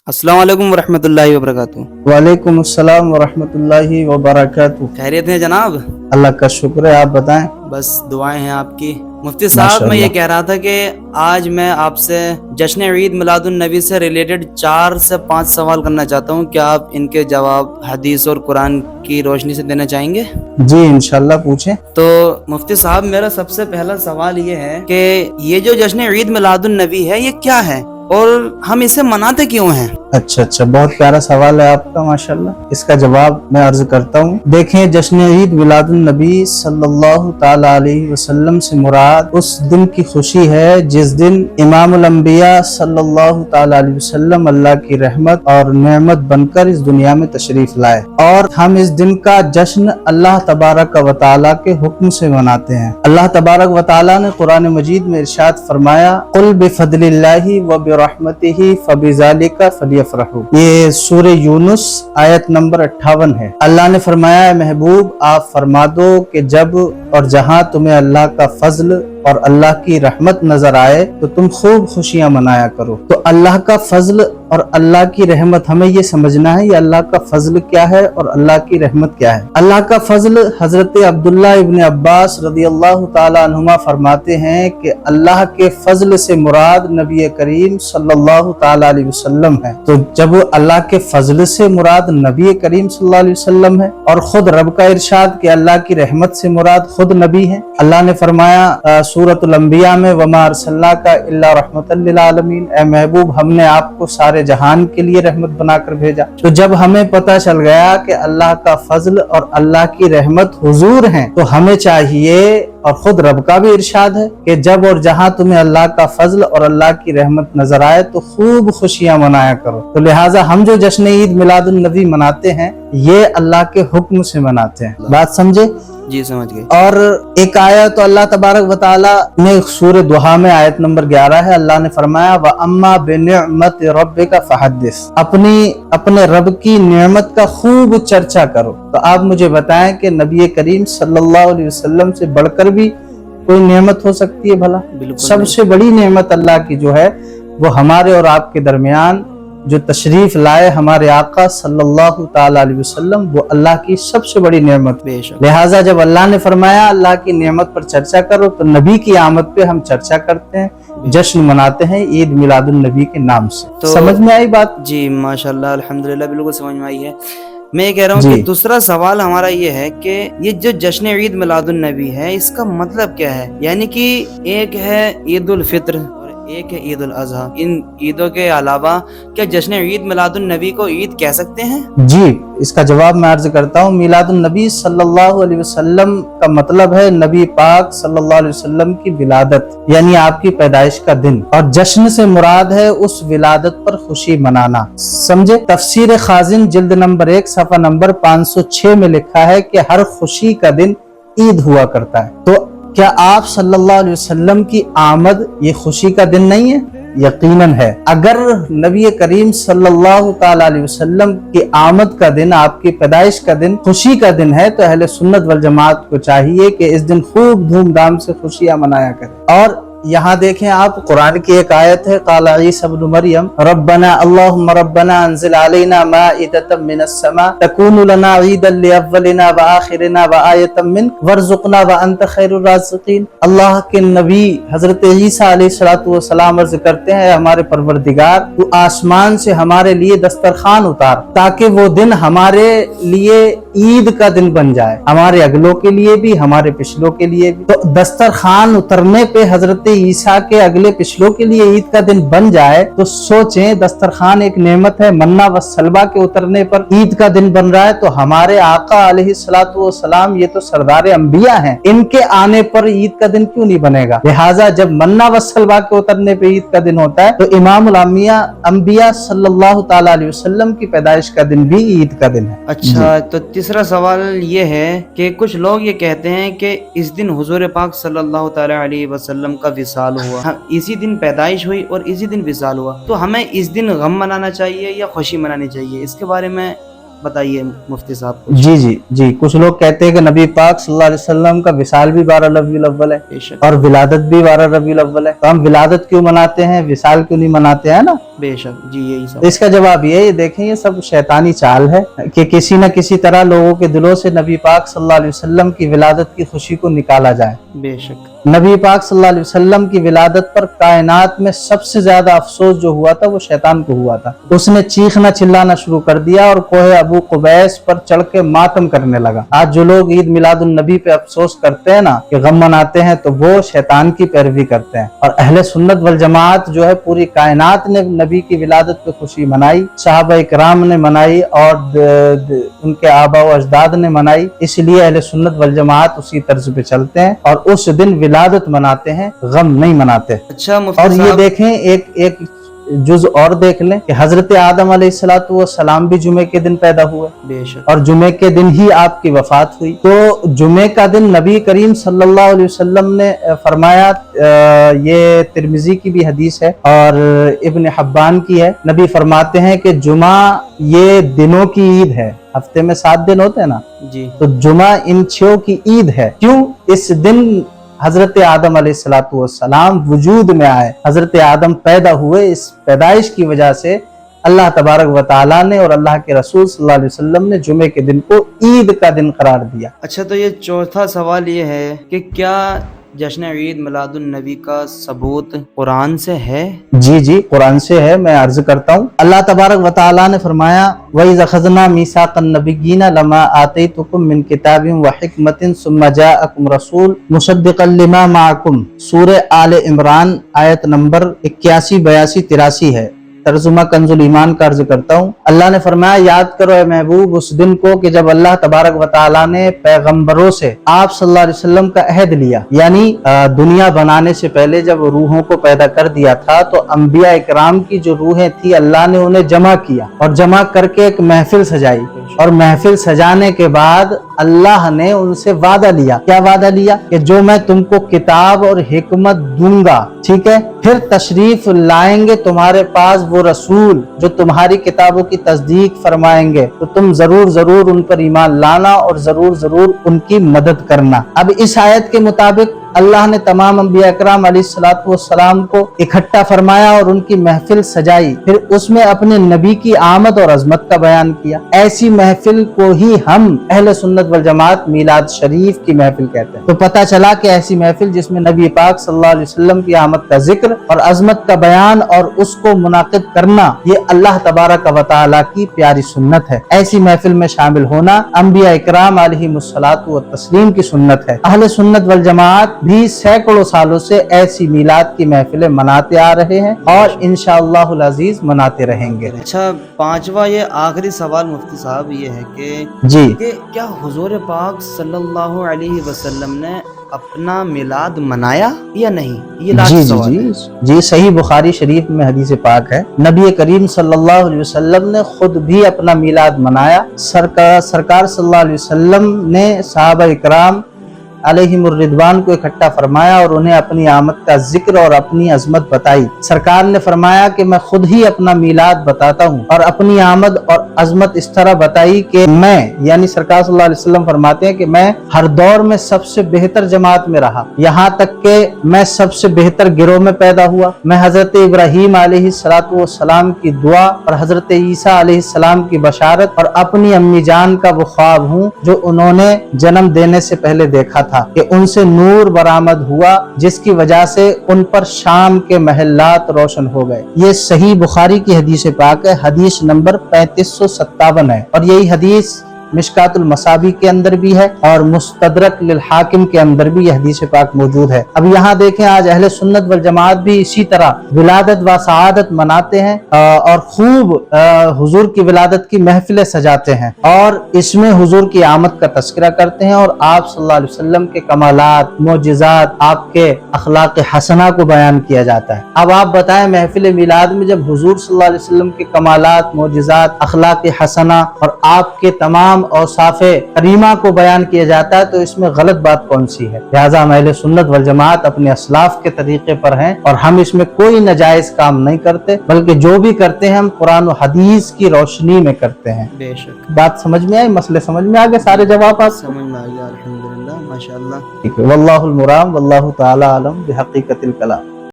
अस्सलाम वालेकुम वरहमतुल्लाहि वबरकातुहू। वालेकुम अस्सलाम वरहमतुल्लाहि वबरकातुह। खैरियत है जनाब? अल्लाह का शुक्र है, आप बताएं। बस दुआएं हैं आपकी। मुफ्ती साहब, मैं ये माशाअल्लाह। कह रहा था कि आज मैं आपसे जश्न ईद मिलादुन नबी से रिलेटेड 4 से 5 सवाल करना चाहता हूँ। क्या आप इनके जवाब हदीस और कुरान की रोशनी से देना चाहेंगे? जी इंशाअल्लाह, पूछें। तो मुफ्ती साहब, मेरा सबसे पहला सवाल ये है कि ये जो जश्न ईद मिलादुन नबी है ये क्या है और हम इसे मनाते क्यों हैं? अच्छा, बहुत प्यारा सवाल है आपका, माशाअल्लाह। इसका जवाब मैं अर्ज करता हूँ। देखें, जश्न ईद मिलादुन नबी सल्लल्लाहु ताला अलैहि वसल्लम से मुराद उस दिन की खुशी है जिस दिन इमामुल अंबिया सल्लल्लाहु ताला अलैहि वसल्लम अल्लाह की रहमत और नेमत बनकर इस दुनिया में तशरीफ लाए, और हम इस दिन का जश्न अल्लाह तबारक व तआला के हुक्म से मनाते हैं। अल्लाह तबारक व तआला ने कुरान मजीद में इरशाद फरमाया, कुल बिफदलिल्लाहि व बिरहमतिही फबिज़ालिका फलियफ़रहू। ये सूरह यूनुस आयत नंबर 58 है। अल्लाह ने फरमाया, महबूब आप फरमा दो कि जब और जहां तुम्हें अल्लाह का फजल और अल्लाह की रहमत नजर आए तो तुम खूब खुशियां मनाया करो। तो अल्लाह का फजल और अल्लाह की रहमत, हमें ये समझना है ये अल्लाह का फजल क्या है और अल्लाह की रहमत क्या है। अल्लाह का फजल, हजरत अब्दुल्लाह इब्न अब्बास रदियल्लाहु ताला अन्हुमा फरमाते हैं कि अल्लाह के फजल से मुराद नबी करीम सल्लल्लाहु ताला अलैहि वसल्लम है। तो जब अल्लाह के फजल से मुराद नबी करीम सल्लल्लाहु अलैहि वसल्लम है और खुद रब का इरशाद कि अल्लाह की रहमत से मुराद खुद नबी है। अल्लाह ने फरमाया सूरतुल अंबिया में, वमा अरसलनाका इल्ला रहमतल लिल आलमीन, ए महबूब हमने आपको सारे जहान के लिए रहमत बनाकर भेजा। तो जब हमें पता चल गया कि अल्लाह का फजल और अल्लाह की रहमत हुजूर हैं, तो हमें चाहिए, और खुद रब का भी इरशाद है कि जब और जहां तुम्हें अल्लाह का फजल और अल्लाह की रहमत नजर आए तो खूब खुशियां मनाया करो। तो लिहाजा हम जो जश्न ईद मिलादुन नबी मनाते हैं ये अल्लाह के हुक्म से मनाते हैं। बात समझे? जी समझ गए। और एक आयत तो अल्लाह तबारक व तआला ने सूरह दुहा में आयत नंबर 11 है। अल्लाह ने फरमाया, व अम्मा बिनिअमति रब्बिका फहद्दिस, अपने रब की नेमत का खूब चर्चा करो। तो आप मुझे बताएं कि नबी करीम सल्लल्लाहु अलैहि वसल्लम से बढ़कर भी कोई नेमत हो सकती है भला? सबसे बड़ी नेमत अल्लाह की जो है वो हमारे और आपके दरमियान जो तशरीफ लाए हमारे आका सल्लल्लाहु ताला अलैहि वसल्लम, वो अल्लाह की सबसे बड़ी नेमत। लिहाजा जब अल्लाह ने फरमाया अल्लाह की नेमत पर चर्चा करो, तो नबी की आमद पे हम चर्चा करते हैं, जश्न मनाते हैं ईद मिलादुन नबी के नाम से। तो समझ में आई बात? जी माशाल्लाह, अल्हम्दुलिल्लाह, बिल्कुल समझ में आई है। मैं ये कह रहा हूँ कि दूसरा सवाल हमारा ये है कि ये जो जश्न ईद मिलादुन नबी है इसका मतलब क्या है? यानी कि एक है ईद उल फित्र, एक है ईद उल अजहा। इन ईदों के अलावा क्या जश्न ईद मिलादुन नबी को ईद कह सकते हैं? जी, इसका जवाब मैं अर्ज करता हूँ। मिलादुन नबी सल्लल्लाहु अलैहि वसल्लम का मतलब है नबी पाक सल्लल्लाहु अलैहि वसल्लम की विलादत, यानी आपकी पैदाइश का दिन, और जश्न से मुराद है उस विलादत पर खुशी मनाना। समझे? तफसीर खाजिन जिल्द नंबर 1 सफ़ा नंबर 506 में लिखा है कि हर खुशी का दिन ईद हुआ करता है। तो क्या आप सल्लल्लाहु अलैहि वसल्लम की आमद ये खुशी का दिन नहीं है? यकीनन है। अगर नबी करीम सल्लल्लाहु ताला अलैहि वसल्लम की आमद का दिन, आपकी पैदाइश का दिन खुशी का दिन है, तो अहले सुन्नत वल जमात को चाहिए कि इस दिन खूब धूमधाम से खुशियां मनाया करें। और यहाँ देखें आप, कुरान की एक आयत है, क़ाला ईसा इब्न मरियम रब्बना अल्लाहुम्मा रब्बना अंज़िल अलैना माइदतम मिनस समा तकूनु लना ईदन लिअव्वलिना व आखिरिना व आयतम मिनक वरज़ुक़ना व अंत खैरुर राज़िक़ीन। अल्लाह के नबी हजरत ईसा अलैहिस्सलातु वस्सलाम अर्ज़ करते हैं, हमारे परवरदिगार तू आसमान से हमारे लिए दस्तरखान उतार ताकि वो दिन हमारे लिए ईद का दिन बन जाए, हमारे अगलों के लिए भी, हमारे पिछलों के लिए भी। तो दस्तरखान उतरने पे हजरत ईसा के अगले पिछलों के लिए ईद का दिन बन जाए तो सोचें, दस्तरखान एक नेमत है, मन्ना व सलवा के उतरने पर ईद का दिन बन रहा है, तो हमारे आका अलैहिस्सलातु वस्सलाम ये तो सरदार अंबिया हैं, इनके आने पर ईद का दिन क्यों नहीं बनेगा? लिहाजा जब मन्ना व सलवा के उतरने पे ईद का दिन होता है तो इमामुल अंबिया सल्लल्लाहु ताला अलैहि वसल्लम की पैदाइश का दिन भी ईद का दिन है। अच्छा, तो तीसरा सवाल ये है कि कुछ लोग ये कहते हैं कि इस दिन हुजूर पाक सल्लल्लाहु ताला अलैहि वसल्लम का विसाल हुआ, इसी दिन पैदाइश हुई और इसी दिन विसाल हुआ, तो हमें इस दिन गम मनाना चाहिए या खुशी मनानी चाहिए? इसके बारे में बताइए मुफ्ती साहब। जी जी जी, कुछ लोग कहते हैं कि नबी पाक सल्लल्लाहु अलैहि वसल्लम का विसाल भी 12 रबीउल अव्वल है बेशक और विलादत भी 12 रबीउल अव्वल है, तो हम विलादत क्यों मनाते हैं, विसाल क्यों नहीं मनाते हैं ना। बेशक जी, यही सब। तो इसका जवाब ये देखें, ये सब शैतानी चाल है कि किसी न किसी तरह लोगों के दिलों से नबी पाक सल्लल्लाहु अलैहि वसल्लम की विलादत की खुशी को निकाला जाए। बेशक नबी पाक सल्लल्लाहु अलैहि वसल्लम की विलादत पर कायनात में सबसे ज्यादा अफसोस जो हुआ था वो शैतान को हुआ था। उसने चीखना चिल्लाना शुरू कर दिया और कोहे अबू कुबैस पर चढ़ के मातम करने लगा। आज जो लोग ईद मिलादुन नबी पे अफसोस करते हैं ना, कि गम मनाते हैं, तो वो शैतान की पैरवी करते हैं। और अहले सुन्नत वल जमात जो है, पूरी कायनात ने नबी की विलादत पे खुशी मनाई, सहाबा इकराम ने मनाई और उनके आबा व अजदाद ने मनाई। इसलिए अहले सुन्नत वल जमात उसी तर्ज पे चलते हैं और उस दिन विलादत मनाते हैं, गम नहीं मनाते। अच्छा मुफ्ती और ये साहब, देखें, एक जुज और देख लें कि हजरत आदम अलैहिस्सलातु वस्सलाम भी जुमे के दिन पैदा हुए बेशक और जुमे के दिन ही आपकी वफात हुई। तो जुमे का दिन नबी करीम सल्लल्लाहु अलैहि वसल्लम ने फरमाया, ये तिरमिजी की भी हदीस है और इब्न हब्बान की है, नबी फरमाते हैं कि जुमा ये दिनों की ईद है। हफ्ते में 7 दिन होते हैं ना, जी, तो जुमा इन 6 की ईद है। क्यों? इस दिन हजरत आदम अलैहिस्सलातु वस्सलाम वजूद में आए, हजरत आदम पैदा हुए। इस पैदाइश की वजह से अल्लाह तबारक व तआला ने और अल्लाह के रसूल सल्लल्लाहु अलैहि वसल्लम ने जुमे के दिन को ईद का दिन करार दिया। अच्छा, तो ये चौथा सवाल ये है कि क्या जश्न ईद मिलादुन नबी का सबूत कुरान से है? जी जी, कुरान से है। मैं अर्ज करता हूँ, अल्लाह तबारक व तआला ने फरमाया, वइज़ अख़ज़ना मीसाक़न नबिय्यीना लमा आतैतुकुम मिन किताबिन व हिकमतिन सुम्मा जाअकुम रसूल मुसद्दिक़न लिमा माअकुम। सूरह आले इमरान आयत नंबर 81, 82, 83 है। तर्जुमा कंजुल ईमान का अर्ज करता हूँ। अल्लाह ने फरमाया, याद करो ए महबूब उस दिन को कि जब अल्लाह तबारक व तआला ने पैगंबरों से आप सल्लल्लाहु अलैहि वसल्लम का अहद लिया, यानी दुनिया बनाने से पहले जब रूहों को पैदा कर दिया था, तो अंबिया इकराम की जो रूहें थी, अल्लाह ने उन्हें जमा किया और जमा करके एक महफिल सजाई। और महफिल सजाने के बाद अल्लाह ने उनसे वादा लिया। क्या वादा लिया? कि जो मैं तुमको किताब और हिकमत दूंगा, ठीक है, फिर तशरीफ लाएंगे तुम्हारे पास वो रसूल जो तुम्हारी किताबों की तस्दीक फरमाएंगे, तो तुम जरूर जरूर उन पर ईमान लाना और जरूर जरूर उनकी मदद करना। अब इस आयत के मुताबिक अल्लाह ने तमाम अंबिया इकराम अलैहिस्सलातु वस्सलाम को इकट्ठा फरमाया और उनकी महफिल सजाई, फिर उसमें अपने नबी की आमद और अजमत का बयान किया। ऐसी महफिल को ही हम अहले सुन्नत वल जमात मीलाद शरीफ की महफिल कहते हैं। तो पता चला कि ऐसी महफिल जिसमें नबी पाक सल्लल्लाहु अलैहि वसल्लम की आमद का जिक्र और अजमत का बयान और उसको मुनाकिद करना, ये अल्लाह तबारक व तआला की प्यारी सुन्नत है। ऐसी महफिल में शामिल होना अंबिया इकराम अलैहिमुस्सलातु व तस्लीम की सुन्नत है। अहले सुन्नत वल जमात भी सैकड़ों सालों से ऐसी मीलाद की महफिलें मनाते आ रहे हैं और इंशाअल्लाहुल अजीज मनाते रहेंगे। अच्छा, पांचवा ये आखिरी सवाल मुफ्ती साहब ये है जी, कि क्या हुजूर पाक सल्लल्लाहु अलैहि वसल्लम ने अपना मिलाद मनाया या नहीं? ये लास्ट जी सवाल जी है। जी, सही बुखारी शरीफ में हदीस पाक है, नबी करीम सल्लल्लाहु अलैहि वसल्लम ने खुद भी अपना मिलाद मनाया। सरकार सल्लल्लाहु अलैहि वसल्लम ने सहाबा इकराम अलैहिमुर रिदवान को इकट्ठा फरमाया और उन्हें अपनी आमद का जिक्र और अपनी अजमत बताई। सरकार ने फरमाया कि मैं खुद ही अपना मीलाद बताता हूँ और अपनी आमद और अजमत इस तरह बताई कि मैं, यानी सरकार सल्लल्लाहु अलैहि वसल्लम फरमाते हैं कि मैं हर दौर में सबसे बेहतर जमात में रहा, यहाँ तक कि मैं सबसे बेहतर गिरोह में पैदा हुआ। मैं हजरत इब्राहीम अलैहिस्सलातु वस्सलाम की दुआ और हजरत ईसा अलैहिस्सलाम की बशारत और अपनी अम्मी जान का वो ख्वाब हूँ जो उन्होंने जन्म देने से पहले देखा था कि उनसे नूर बरामद हुआ जिसकी वजह से उन पर शाम के महल्लात रोशन हो गए। ये सही बुखारी की हदीस पाक है, हदीस नंबर 3557 है और यही हदीस मिशकातुल मसाबी के अंदर भी है और मुस्तदरक लिल हाकिम के अंदर भी यह हदीस पाक मौजूद है। अब यहाँ देखें, आज अहले सुन्नत वल जमात भी इसी तरह विलादत व सआदत मनाते हैं और खूब हुजूर की विलादत की महफिलें सजाते हैं और इसमें हुजूर की आमद का तस्करा करते हैं और आप सल्लल्लाहु अलैहि वसल्लम के कमालात, मोजिज़ात, आपके अखलाक हसना को बयान किया जाता है। अब आप बताएं, महफिल मिलाद में जब हुजूर सल्लल्लाहु अलैहि वसल्लम के कमालात, मोजिज़ात, अखलाक हसना और आपके तमाम तमाम औसाफ करीमा को बयान किया जाता है तो इसमें गलत बात कौन सी है। लिहाजा हम अहले सुन्नत वल जमात अपने असलाफ के तरीके पर हैं और हम इसमें कोई नाजायज काम नहीं करते, बल्कि जो भी करते हैं हम कुरान और हदीस की रोशनी में करते हैं। बेशक बात समझ में आई, मसले समझ में आ गए, सारे जवाब आप समझ में आ गया, अल्हम्दुलिल्लाह, माशाअल्लाह। ठीक है। वल्लाहुल मुराद वल्लाहु ताला आलम बिहकीकतिल कलाम।